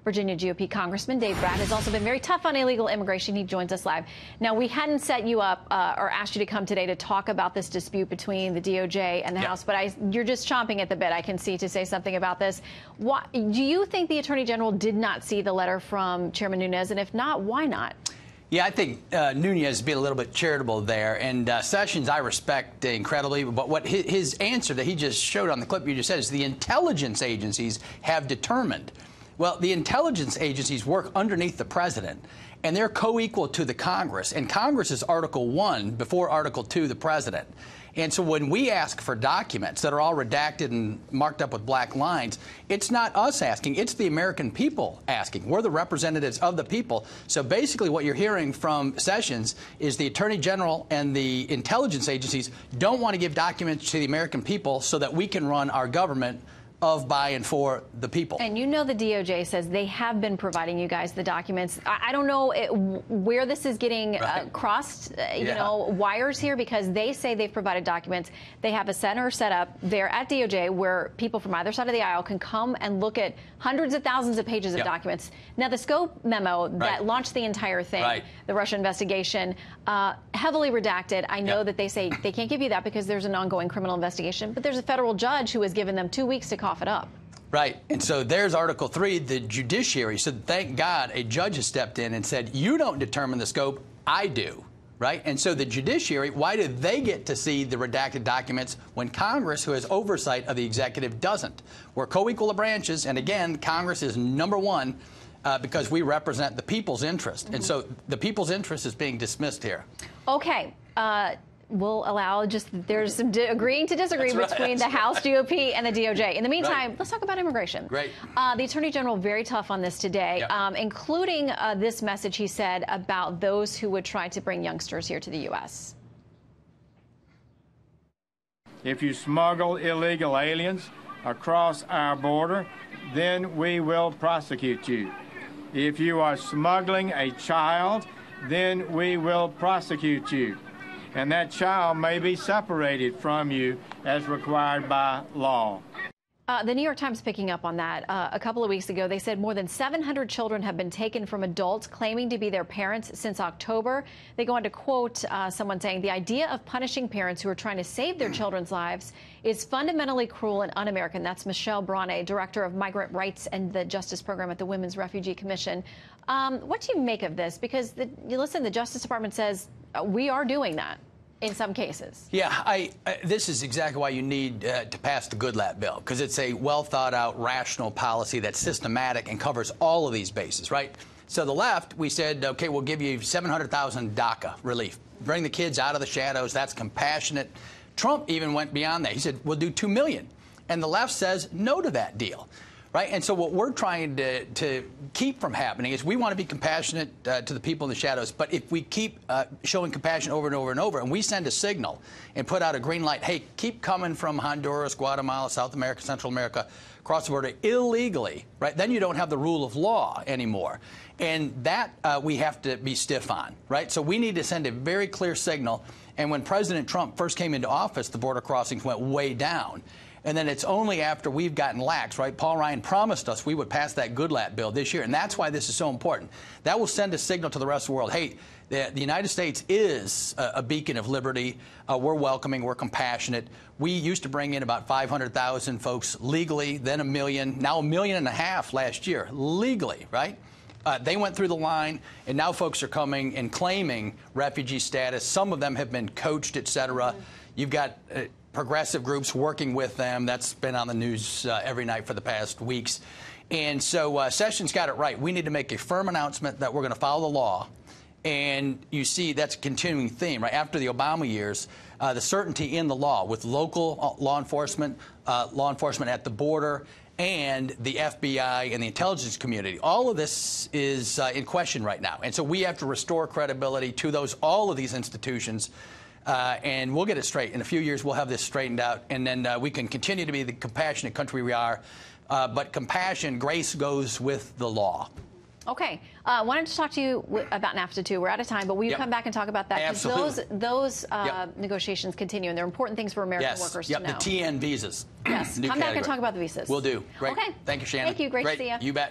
Virginia GOP Congressman Dave Brat has also been very tough on illegal immigration. He joins us live. Now, we hadn't set you up or asked you to come today to talk about this dispute between the DOJ and the House, but you're just chomping at the bit, I can see, to say something about this. Do you think the Attorney General did not see the letter from Chairman Nunes? And if not, why not? Yeah, I think Nunes is being a little bit charitable there, and Sessions I respect incredibly, but what his answer that he just showed on the clip you just said is the intelligence agencies have determined. Well, the intelligence agencies work underneath the president, and they're co-equal to the Congress, and Congress is Article 1 before Article 2, the president. And so when we ask for documents that are all redacted and marked up with black lines, it's not us asking, it's the American people asking. We're the representatives of the people. So basically what you're hearing from Sessions is the Attorney General and the intelligence agencies don't want to give documents to the American people so that we can run our government of, by, and for the people. And you know the DOJ says they have been providing you guys the documents. I don't know where this is getting crossed, you know, wires here, because they say they've provided documents. They have a center set up there at DOJ where people from either side of the aisle can come and look at hundreds of thousands of pages of documents. Now, the scope memo that launched the entire thing, the Russia investigation, heavily redacted. I know that they say they can't give you that because there's an ongoing criminal investigation, but there's a federal judge who has given them 2 weeks to cough it up. Right. And so there's Article 3, the judiciary said, thank God a judge has stepped in and said, you don't determine the scope, I do. Right. And so the judiciary, why do they get to see the redacted documents when Congress, who has oversight of the executive, doesn't? We're co-equal branches. And again, Congress is number one because we represent the people's interest. And so the people's interest is being dismissed here. OK. We'll allow there's some agreeing to disagree between the House GOP and the DOJ. In the meantime, let's talk about immigration. Great. The Attorney General very tough on this today, including this message he said about those who would try to bring youngsters here to the U.S. If you smuggle illegal aliens across our border, then we will prosecute you. If you are smuggling a child, then we will prosecute you. And that child may be separated from you as required by law. The New York Times picking up on that. A couple of weeks ago, they said more than 700 children have been taken from adults claiming to be their parents since October. They go on to quote someone saying, the idea of punishing parents who are trying to save their children's lives is fundamentally cruel and un-American. That's Michelle Brane, director of migrant rights and the justice program at the Women's Refugee Commission. What do you make of this? Because, the Justice Department says we are doing that in some cases. Yeah, this is exactly why you need to pass the Goodlatte bill, because it's a well-thought-out, rational policy that's systematic and covers all of these bases, right? So the left, we said, OK, we'll give you 700,000 DACA relief. Bring the kids out of the shadows. That's compassionate. Trump even went beyond that. He said, we'll do 2 million. And the left says no to that deal. Right. And so what we're trying to keep from happening is we want to be compassionate to the people in the shadows. But if we keep showing compassion over and over and over, and we send a signal and put out a green light, hey, keep coming from Honduras, Guatemala, South America, Central America, across the border illegally, right, then you don't have the rule of law anymore. And that we have to be stiff on. Right. So we need to send a very clear signal. And when President Trump first came into office, the border crossings went way down. And then it's only after we've gotten lax, right? Paul Ryan promised us we would pass that Goodlatte bill this year, and that's why this is so important. That will send a signal to the rest of the world. Hey, the United States is a beacon of liberty. We're welcoming. We're compassionate. We used to bring in about 500,000 folks legally, then 1 million, now 1.5 million last year, legally, right? They went through the line, and now folks are coming and claiming refugee status. Some of them have been coached, et cetera. You've got progressive groups working with them. That's been on the news every night for the past weeks. And so Sessions got it right. We need to make a firm announcement that we're going to follow the law. And you see that's a continuing theme, right? After the Obama years, the certainty in the law with local law enforcement at the border, and the FBI and the intelligence community. All of this is in question right now. And so we have to restore credibility to all of these institutions. And we'll get it straight. In a few years, we'll have this straightened out, and then we can continue to be the compassionate country we are. But compassion, grace goes with the law. Okay. Wanted to talk to you about NAFTA, too. We're out of time, but will you come back and talk about that? Absolutely. Those negotiations continue, and they're important things for American workers to know. The TN visas. Yes. Come back and talk about the visas. We'll do. Great. Okay. Thank you, Shannon. Thank you. Great to see you. You bet.